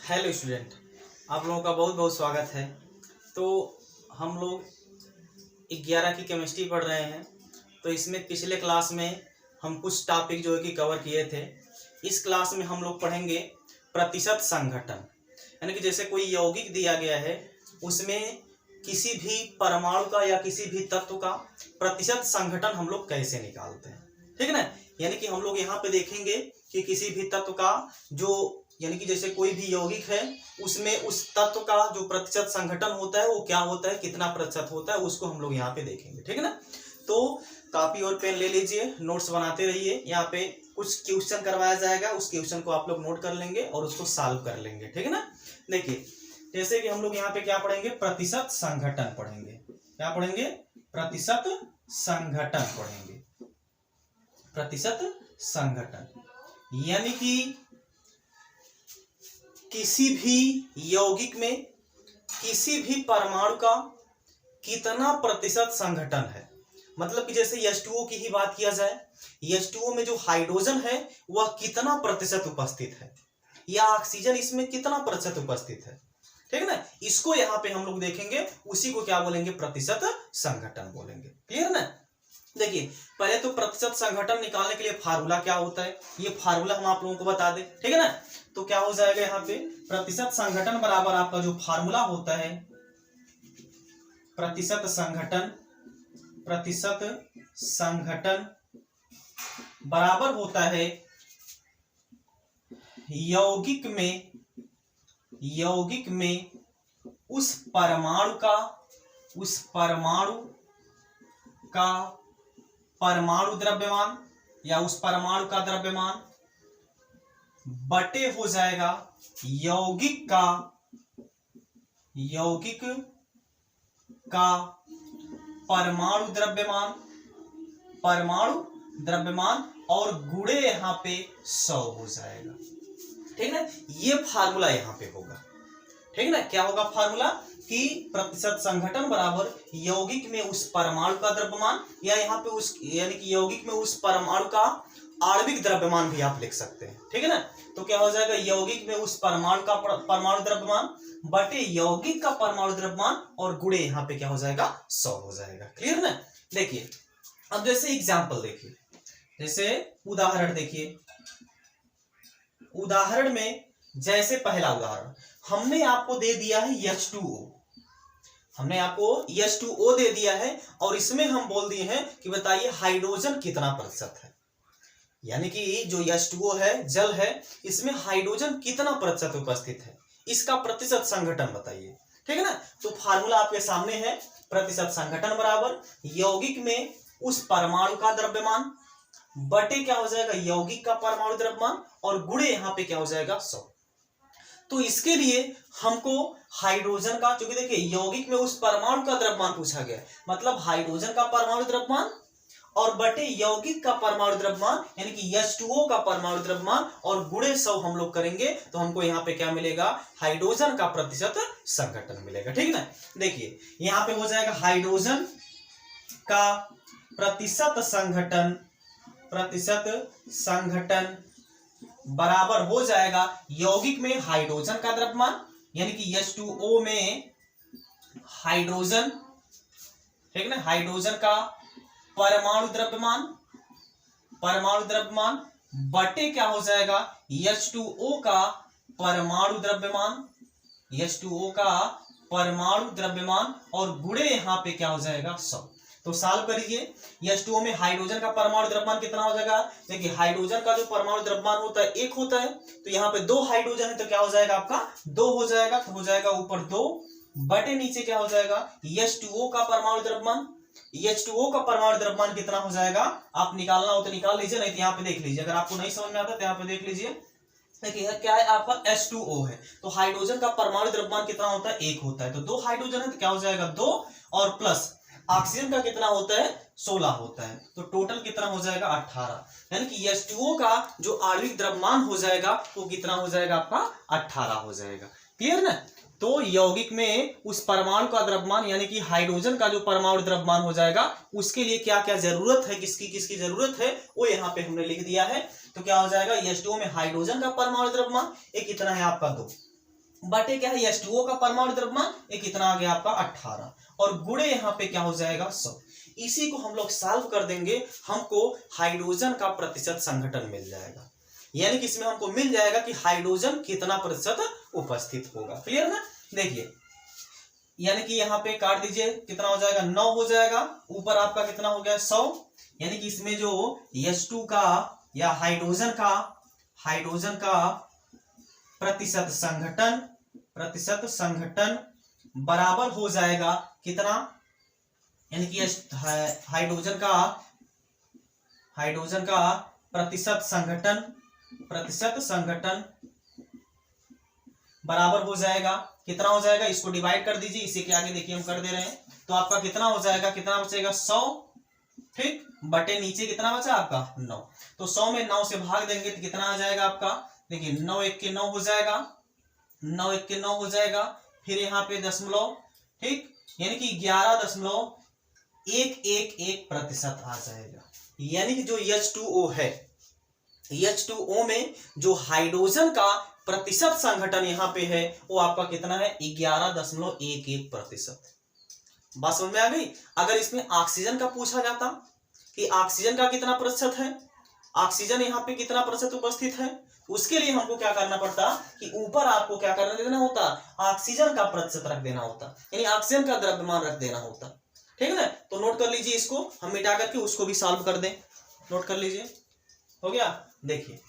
Hello student, आप लोगों का बहुत बहुत स्वागत है। तो हम लोग 11 की केमिस्ट्री पढ़ रहे हैं। तो इसमें पिछले क्लास में हम कुछ टॉपिक जो है कि कवर किए थे। इस क्लास में हम लोग पढ़ेंगे प्रतिशत संघटन, यानी कि जैसे कोई यौगिक दिया गया है उसमें किसी भी परमाणु का या किसी भी तत्व का प्रतिशत संघटन हम लोग कैसे निकालते हैं, ठीक है ना। यानी कि हम लोग यहाँ पे देखेंगे कि किसी भी तत्व का जो यानी कि जैसे कोई भी यौगिक है उसमें उस तत्व का जो प्रतिशत संघटन होता है वो क्या होता है, कितना प्रतिशत होता है, उसको हम लोग यहाँ पे देखेंगे, ठीक है ना। तो कॉपी और पेन ले लीजिए, नोट्स बनाते रहिए। यहाँ पे कुछ क्वेश्चन करवाया जाएगा, उस क्वेश्चन को आप लोग नोट कर लेंगे और उसको सॉल्व कर लेंगे, ठीक है ना। देखिए जैसे कि हम लोग यहाँ पे क्या पढ़ेंगे, प्रतिशत संघटन पढ़ेंगे। क्या पढ़ेंगे? प्रतिशत संघटन पढ़ेंगे। प्रतिशत संघटन यानी कि किसी भी यौगिक में किसी भी परमाणु का कितना प्रतिशत संघटन है। मतलब कि जैसे H2O की ही बात किया जाए, H2O में जो हाइड्रोजन है वह कितना प्रतिशत उपस्थित है, या ऑक्सीजन इसमें कितना प्रतिशत उपस्थित है, ठीक है ना। इसको यहाँ पे हम लोग देखेंगे, उसी को क्या बोलेंगे, प्रतिशत संघटन बोलेंगे। क्लियर ना। देखिए पहले तो प्रतिशत संघटन निकालने के लिए फार्मूला क्या होता है, ये फार्मूला हम आप लोगों को बता दें, ठीक है ना। तो क्या हो जाएगा यहाँ पे, प्रतिशत संघटन बराबर आपका जो फार्मूला होता है, प्रतिशत संघटन बराबर होता है यौगिक में उस परमाणु का परमाणु द्रव्यमान या उस परमाणु का द्रव्यमान बटे हो जाएगा यौगिक का परमाणु द्रव्यमान और गुणे यहाँ पे 100 हो जाएगा, ठीक है ना। ये फार्मूला यहाँ पे होगा, ठीक है ना। क्या होगा फार्मूला कि प्रतिशत संघटन बराबर यौगिक में उस परमाणु का द्रव्यमान, या यहाँ पे उस यानी कि यौगिक में उस परमाणु का आणविक द्रव्यमान भी आप लिख सकते हैं, ठीक है ना। तो क्या हो जाएगा, यौगिक में उस परमाणु का परमाणु द्रव्यमान बटे यौगिक का परमाणु द्रव्यमान और गुणे यहाँ पे क्या हो जाएगा, 100 हो जाएगा। क्लियर ना। देखिए अब जैसे एग्जाम्पल देखिए, जैसे उदाहरण देखिए। उदाहरण में जैसे पहला उदाहरण हमने आपको दे दिया है H2O, हमने आपको H2O दे दिया है और इसमें हम बोल दिए हैं कि बताइए हाइड्रोजन कितना प्रतिशत है। यानी कि जो H2O है, जल है, इसमें हाइड्रोजन कितना प्रतिशत उपस्थित है, इसका प्रतिशत संघटन बताइए, ठीक है ना। तो फार्मूला आपके सामने है, प्रतिशत संघटन बराबर यौगिक में उस परमाणु का द्रव्यमान बटे क्या हो जाएगा, यौगिक का परमाणु द्रव्यमान और गुणे यहाँ पे क्या हो जाएगा, 100। तो इसके लिए हमको हाइड्रोजन का, क्योंकि देखिए यौगिक में उस परमाणु का द्रव्यमान पूछा गया, मतलब हाइड्रोजन का परमाणु द्रव्यमान और बटे यौगिक का परमाणु द्रव्यमान यानी कि H2O का परमाणु द्रव्यमान और गुणे 100 हम लोग करेंगे तो हमको यहाँ पे क्या मिलेगा, हाइड्रोजन का प्रतिशत संघटन मिलेगा, ठीक है ना। देखिए यहाँ पे हो जाएगा हाइड्रोजन का प्रतिशत संघटन बराबर हो जाएगा यौगिक में हाइड्रोजन का द्रव्यमान यानी कि H2O में हाइड्रोजन, ठीक है ना, हाइड्रोजन का परमाणु द्रव्यमान बटे क्या हो जाएगा, H2O का परमाणु द्रव्यमान और गुणे यहाँ पे क्या हो जाएगा, 100। तो सॉल्व करिए। H2O में हाइड्रोजन का परमाणु द्रव्यमान कितना हो जाएगा, देखिए हाइड्रोजन का जो परमाणु द्रव्यमान होता है 1 होता है, तो यहाँ पे 2 हाइड्रोजन है तो क्या हो जाएगा आपका 2 हो जाएगा, तो हो जाएगा ऊपर 2 बटे नीचे क्या हो जाएगा, H2O का परमाणु द्रव्यमान। H2O का परमाणु द्रव्यमान कितना हो जाएगा, आप निकालना हो तो निकाल लीजिए, नहीं तो यहाँ पे देख लीजिए, अगर आपको नहीं समझ में आता तो यहाँ पे देख लीजिए। देखिए क्या है आपका H2O है, तो हाइड्रोजन का परमाणु द्रव्यमान कितना होता है, 1 होता है, तो 2 हाइड्रोजन है तो क्या हो जाएगा 2 और प्लस ऑक्सीजन का कितना होता है, 16 होता है, तो टोटल कितना हो जाएगा 18। यानी कि H2O का जो आणविक द्रव्यमान हो जाएगा वो कितना हो जाएगा आपका 18 हो जाएगा। क्लियर ना। तो यौगिक में उस परमाणु का द्रव्यमान यानी कि हाइड्रोजन का जो परमाणु द्रव्यमान हो जाएगा उसके लिए क्या क्या जरूरत है, किसकी किसकी जरूरत है वो यहाँ पे हमने लिख दिया है। तो क्या हो जाएगा, H2O में हाइड्रोजन का परमाणु द्रव्यमान ये कितना है आपका 2, बटे क्या है H2O का परमाणु द्रव्यमान, ये कितना आ गया आपका 18, और गुणे यहाँ पे क्या हो जाएगा 100। इसी को हम लोग सॉल्व कर देंगे, हमको हाइड्रोजन का प्रतिशत संघटन मिल जाएगा, यानी कि इसमें हमको मिल जाएगा कि हाइड्रोजन कितना प्रतिशत उपस्थित होगा। क्लियर ना? देखिए, यानी कि यहाँ पे काट दीजिए, कितना हो जाएगा 9 हो जाएगा, ऊपर आपका कितना हो गया 100, यानी कि इसमें जो H2 का या हाइड्रोजन का प्रतिशत संघटन बराबर हो जाएगा कितना, यानी कि हाइड्रोजन का प्रतिशत संघटन बराबर हो जाएगा, कितना हो जाएगा, इसको डिवाइड कर दीजिए, इसी के आगे देखिए हम कर दे रहे हैं, तो आपका कितना हो जाएगा, कितना बचेगा 100, ठीक, बटे नीचे कितना बचा आपका 9, तो 100 में 9 से भाग देंगे तो कितना आ जाएगा आपका, देखिए 9 1 के 9 हो जाएगा, 9 1 के 9 हो जाएगा, फिर यहाँ पे दशमलव, ठीक, यानी कि 11.111% आ जाएगा। यानी कि जो H2O है, H2O में जो हाइड्रोजन का प्रतिशत संघटन यहाँ पे है वो आपका कितना है 11.11%। बात समझ में आ गई? अगर इसमें ऑक्सीजन का पूछा जाता कि ऑक्सीजन का कितना प्रतिशत है, ऑक्सीजन यहाँ पे कितना प्रतिशत उपस्थित है, उसके लिए हमको क्या करना पड़ता कि ऊपर आपको क्या करना देना होता, ऑक्सीजन का प्रतिशत रख देना होता, यानी ऑक्सीजन का द्रव्यमान रख देना होता, ठीक है ना? तो नोट कर लीजिए, इसको हम मिटा करके उसको भी सॉल्व कर दें, नोट कर लीजिए, हो गया। देखिए,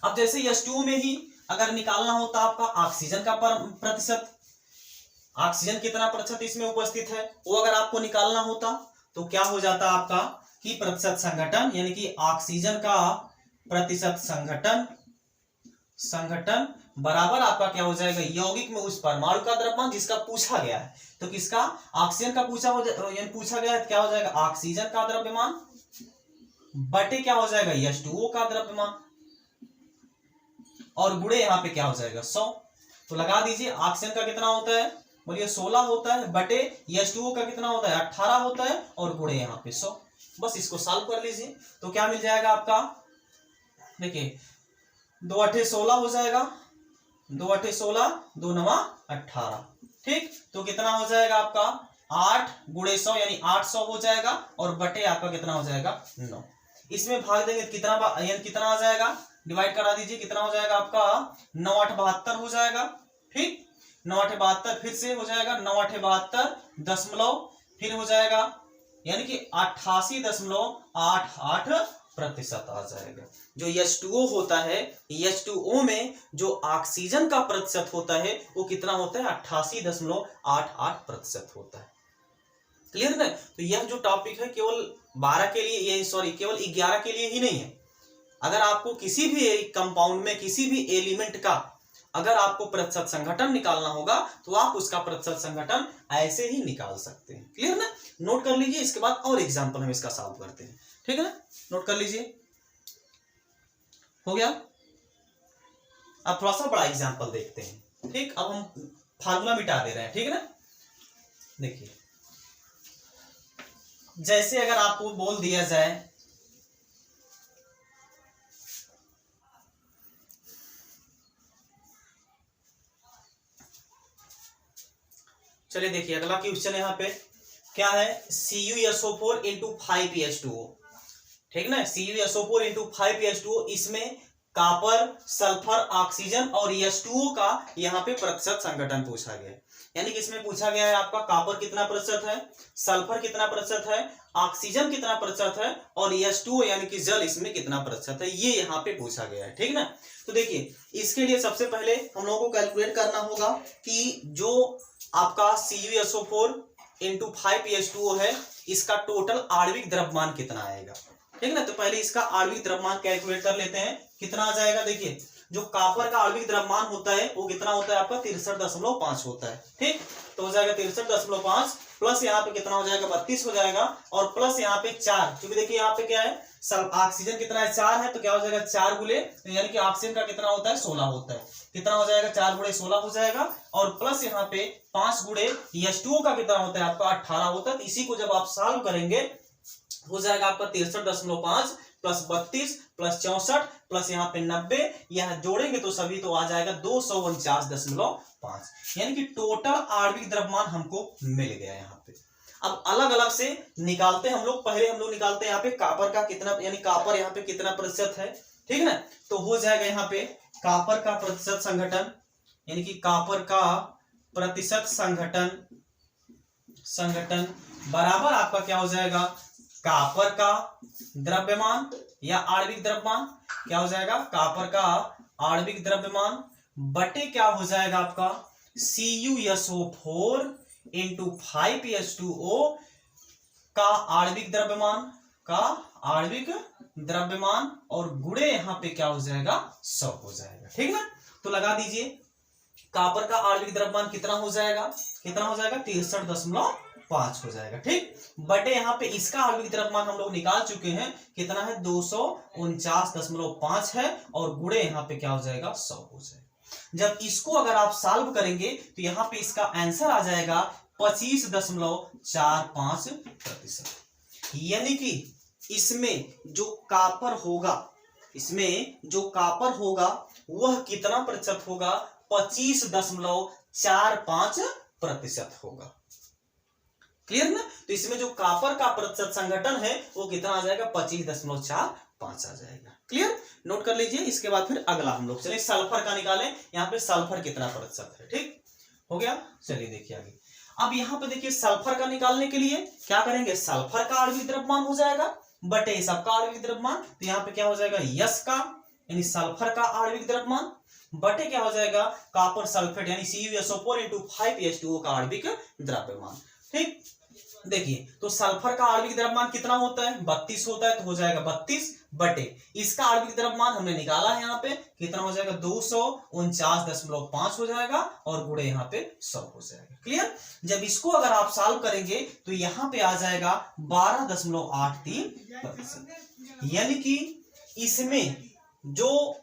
अब जैसे H2O में ही अगर निकालना होता आपका ऑक्सीजन का प्रतिशत, ऑक्सीजन कितना प्रतिशत इसमें उपस्थित है वो अगर आपको निकालना होता तो क्या हो जाता आपका कि प्रतिशत संघटन, यानी कि ऑक्सीजन का प्रतिशत संघटन बराबर आपका क्या हो जाएगा, यौगिक में उस परमाणु का द्रव्यमान जिसका पूछा गया है, तो किसका, ऑक्सीजन का पूछा गया है, क्या हो जाएगा ऑक्सीजन का द्रव्यमान बटे क्या हो जाएगा H2O का द्रव्यमान, और गुणे यहाँ पे क्या हो जाएगा 100। तो लगा दीजिए, ऑक्सीजन का कितना होता है, बोलिए 16 होता है, बटे H2O का कितना होता है 18 होता है, और गुणे यहाँ पे 100। बस इसको सॉल्व कर लीजिए तो क्या मिल जाएगा आपका, देखिए 2 8 16 हो जाएगा, 2 8 16, 2 9 18, ठीक, तो कितना हो जाएगा आपका 8 गुणे 100 यानी 800 हो जाएगा, और बटे आपका कितना हो जाएगा 9। इसमें भाग देंगे कितना, यानी कितना आ जाएगा, डिवाइड करा दीजिए, कितना हो जाएगा आपका 9 8 72 हो जाएगा, ठीक, 9 8 72, फिर से हो जाएगा 9 8 72 दशमलव, फिर हो जाएगा यानी कि 88.88% आ जाएगा। जो H2O होता है, H2O में जो ऑक्सीजन का प्रतिशत होता है वो कितना होता है 88.88% होता है। क्लियर है? तो यह जो टॉपिक है केवल 12 के लिए, ये सॉरी केवल 11 के लिए ही नहीं है। अगर आपको किसी भी कंपाउंड में किसी भी एलिमेंट का अगर आपको प्रतिशत संघटन निकालना होगा तो आप उसका प्रतिशत संघटन ऐसे ही निकाल सकते हैं। क्लियर ना? नोट कर लीजिए, इसके बाद और एग्जांपल हम इसका सॉल्व करते हैं, ठीक है ना? नोट कर लीजिए, हो गया। अब थोड़ा सा बड़ा एग्जांपल देखते हैं, ठीक। अब हम फार्मूला मिटा दे रहे हैं, ठीक है ना? देखिए, जैसे अगर आपको बोल दिया जाए चलिए देखिए अगला क्वेश्चन यहाँ पे क्या है, CuSO4 into 5H2O, ठीक ना? CuSO4 into 5H2O, इसमें कॉपर, सल्फर, ऑक्सीजन और H2O का यहाँ पे प्रतिशत संघटन पूछा गया है। यानी कि इसमें पूछा गया है आपका कॉपर कितना प्रतिशत है, सल्फर कितना प्रतिशत है, ऑक्सीजन कितना प्रतिशत है, और H2O यानी कि जल इसमें कितना प्रतिशत है, ये यहाँ पे पूछा गया है, ठीक ना? तो देखिए, इसके लिए सबसे पहले हम लोगों को कैलकुलेट करना होगा कि जो आपका CuSO4 into 5H2O है, इसका टोटल आणविक द्रव्यमान कितना आएगा, ठीक ना? तो पहले इसका आणविक द्रव्यमान कैलकुलेट कर लेते हैं, कितना आ जाएगा। देखिए, जो कॉपर का आणविक द्रव्यमान होता है वो कितना होता है आपका 63.5 होता है, ठीक। तो हो जाएगा 63.5 प्लस यहाँ पे कितना हो जाएगा 32 हो जाएगा, और प्लस यहाँ पे 4, क्योंकि देखिए यहाँ पे क्या है, ऑक्सीजन कितना है 4 है, तो क्या हो जाएगा 4 गुणे, यानी कि ऑक्सीजन का कितना होता है 16 होता है, कितना हो जाएगा 4 गुणे 16 हो जाएगा, और प्लस यहाँ पे 5 गुणे H2O का कितना होता है आपका 18 होता है। तो इसी को जब आप सॉल्व करेंगे हो जाएगा आपका 63.5 प्लस 32 प्लस 64 प्लस यहाँ पे 90, यह जोड़ेंगे तो सभी तो आ जाएगा 249.5, यानी कि टोटल आणविक द्रव्यमान हमको मिल गया यहाँ पे। अब अलग अलग से निकालते हैं हम लोग। पहले हम लोग निकालते हैं यहाँ पे कॉपर का कितना, यानी कॉपर यहाँ पे कितना प्रतिशत है, ठीक है ना। तो हो जाएगा यहाँ पे कॉपर का प्रतिशत संघटन, यानी कि कॉपर का प्रतिशत संघटन बराबर आपका क्या हो जाएगा, कॉपर का द्रव्यमान या आणविक द्रव्यमान, क्या हो जाएगा, कॉपर का आणविक द्रव्यमान बटे क्या हो जाएगा आपका CuSO4 इंटू 5H2O का आणविक द्रव्यमान और गुणे यहाँ पे क्या हो जाएगा 100 हो जाएगा, ठीक ना। तो लगा दीजिए कॉपर का आणविक द्रव्यमान कितना हो जाएगा 63.5 हो जाएगा, ठीक। बटे यहाँ पे इसका आणविक द्रव्यमान हम लोग निकाल चुके हैं, कितना है 249.5 है और गुणे यहाँ पे क्या हो जाएगा 100 हो जाएगा। जब इसको अगर आप सॉल्व करेंगे तो यहाँ पे इसका आंसर आ जाएगा 25.45%, यानी कि इसमें जो कॉपर होगा वह कितना प्रतिशत होगा, 25.45% होगा। क्लियर ना। तो इसमें जो कॉपर का प्रतिशत संघटन है वो कितना आ जाएगा 25.45 आ जाएगा। क्लियर, नोट कर लीजिए। इसके बाद फिर अगला हम लोग चलिए सल्फर का निकालें। यहाँ पे सल्फर कितना प्रतिशत है, ठीक हो गया। चलिए देखिए आगे। अब यहाँ पे देखिए सल्फर का निकालने के लिए क्या करेंगे, सल्फर का आणविक द्रव्यमान हो जाएगा बटे सबका आणविक द्रव्यमान। तो यहाँ पे क्या हो जाएगा यस का, यानी सल्फर का आणविक द्रव्यमान बटे क्या हो जाएगा कॉपर सल्फेट यानी CuSO4 इंटू 5H2O का आणविक द्रव्यमान, ठीक। देखिए तो सल्फर का आणविक द्रव्यमान कितना होता है 32 होता है, तो हो जाएगा 32 बटे इसका आणविक द्रव्यमान हमने निकाला है यहाँ पे कितना हो जाएगा 249.5 हो जाएगा और गुणे यहाँ पे 100 हो जाएगा। क्लियर। जब इसको अगर आप सॉल्व करेंगे तो यहाँ पे आ जाएगा 12.83%, यानी कि इसमें जो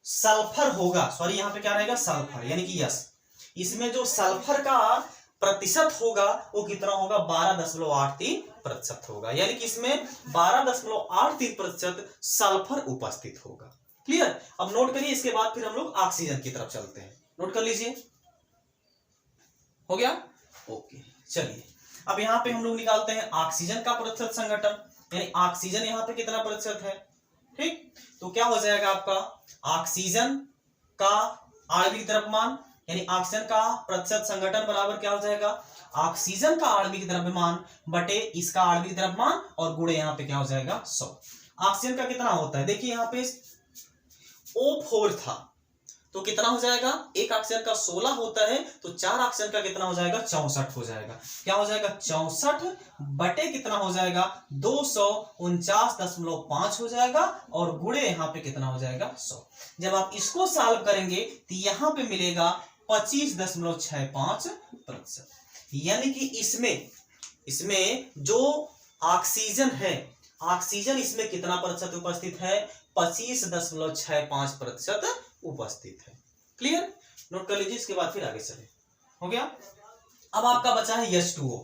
सल्फर होगा, सॉरी यहाँ पे क्या रहेगा सल्फर यानी कि यस, इसमें जो सल्फर का प्रतिशत होगा वो कितना होगा 12.83% होगा, यानी कि इसमें 12.83% सल्फर उपस्थित होगा। क्लियर। अब नोट करिए। इसके बाद फिर हम लोग ऑक्सीजन की तरफ चलते हैं, नोट कर लीजिए। हो गया, ओके। चलिए अब यहाँ पे हम लोग निकालते हैं ऑक्सीजन का प्रतिशत संघटन, यानी ऑक्सीजन यहाँ पे कितना प्रतिशत है, ठीक। तो क्या हो जाएगा आपका ऑक्सीजन का आणविक द्रव्यमान यानी ऑक्सीजन का प्रतिशत संघटन बराबर क्या हो जाएगा ऑक्सीजन का आणविक द्रव्यमान बटे इसका आणविक द्रव्यमान और गुणे यहाँ पे क्या हो जाएगा 100। ऑक्सीजन का कितना होता है, देखिए यहाँ पे O4 था तो कितना हो जाएगा, एक ऑक्सीजन का 16 होता है तो 4 ऑक्सीजन का कितना हो जाएगा 64 हो जाएगा। क्या हो जाएगा 64 बटे कितना हो जाएगा 249.5 हो जाएगा और गुणे यहाँ पे कितना हो जाएगा 100। जब आप इसको सॉल्व करेंगे तो यहाँ पे मिलेगा 25.65%, यानी कि इसमें जो ऑक्सीजन है, ऑक्सीजन इसमें कितना प्रतिशत उपस्थित है 25.65% उपस्थित है। क्लियर, नोट कर लीजिए। इसके बाद फिर आगे चले। हो गया। अब आपका बचा है H2O।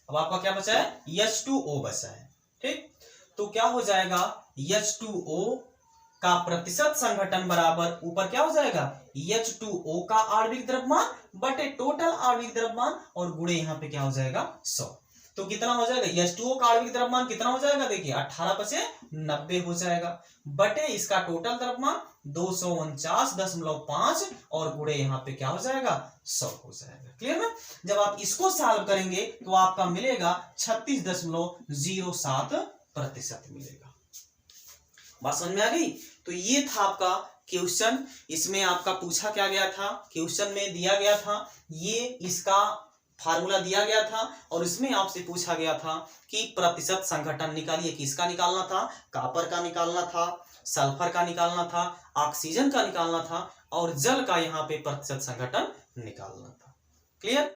अब आपका क्या बचा है H2O बचा है, ठीक। तो क्या हो जाएगा H2O का प्रतिशत संघटन बराबर ऊपर क्या हो जाएगा H2O का आणविक द्रव्यमान बटे टोटल आणविक द्रव्यमान और गुणे यहाँ पे क्या हो जाएगा 100। तो कितना हो जाएगा H2O का आणविक द्रव्यमान कितना हो जाएगा, देखिए 18/90 हो जाएगा बटे इसका टोटल द्रव्यमान 249.5 और गुणे यहाँ पे क्या हो जाएगा 100 हो जाएगा। क्लियर ना। जब आप इसको सॉल्व करेंगे तो आपका मिलेगा 36.07% मिलेगा। बात समझ में आ गई। तो ये था आपका क्वेश्चन। इसमें आपका पूछा क्या गया था, क्वेश्चन में दिया गया था ये इसका फार्मूला दिया गया था और इसमें आपसे पूछा गया था कि प्रतिशत संघटन निकालिए। किसका निकालना था, कॉपर का निकालना था, सल्फर का निकालना था, ऑक्सीजन का निकालना था और जल का यहाँ पे प्रतिशत संघटन निकालना था। क्लियर।